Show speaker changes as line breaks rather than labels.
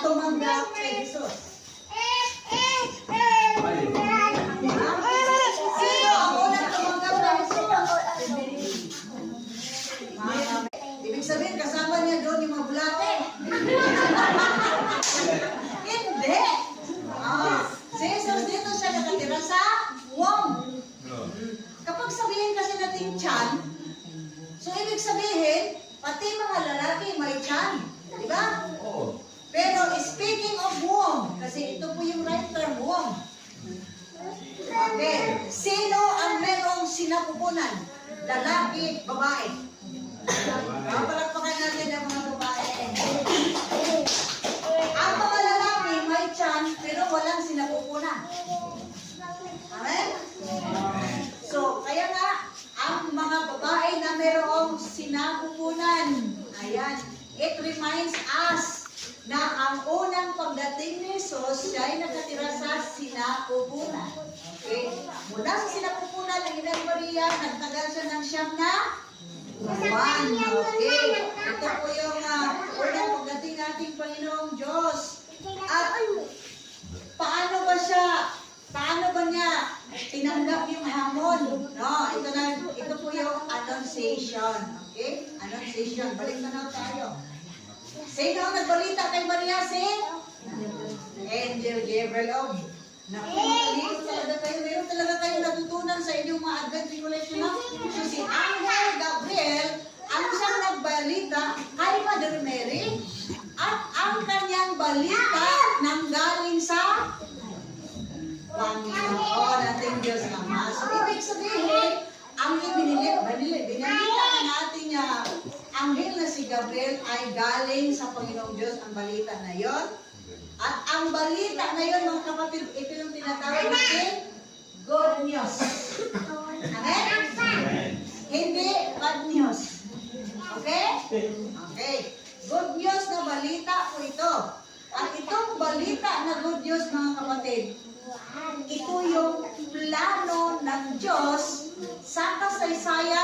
tumanggap kay Jesus? Sino ang unang tumanggap kay Jesus? Ibig sabihin, kasama niya doon yung mga bulate. Hindi. Si Jesus dito siya nakatira sa womb. Kapag sabihin kasi natin tiyan, so ibig sabihin, pati mga lalaki may tiyan. Di ba? Pero speaking of womb, kasi ito po yung right term, womb. Okay. Sino ang merong sinapupunan? Lalaki, babae. Palagpakan natin ang mga babae. Ang mga lalaki may tiyan, pero walang sinapupunan. Amen? So, kaya nga, ang mga babae na merong sinapupunan, ayan, it reminds us na ang unang pagdating ni Jesus, siya ay nakatira sa sinapupunan. Okay? Mula sa sinapupunan ng Inang Maria, nagtagal siya ng siyam na buwan. Okay? Ito po yung unang pagdating nating Panginoong Diyos. At paano ba niya tinanggap yung hamon? No, ito po yung Annunciation. Okay? Annunciation. Balik na tayo. Sino ang nagbalita kay Maria? Si Angel Gabriel. Meron talaga kayong natutunan sa inyong mga Advent Revelation. So si Angel Gabriel, ang siyang nagbalita kay Mother Mary, at ang kanyang balita nanggaling sa Panginoon ating Diyos Ama. So ibig sabihin, ang binilita natin niya, anghel na si Gabriel ay galing sa Panginoong Diyos ang balita na yon. At ang balita na yon, mga kapatid, ito yung tinatawag natin good news. Amen? Hindi bad news. Okay? Okay. Good news na balita po ito. At itong balita na good news, mga kapatid, ito yung plano ng Diyos sa kasaysayan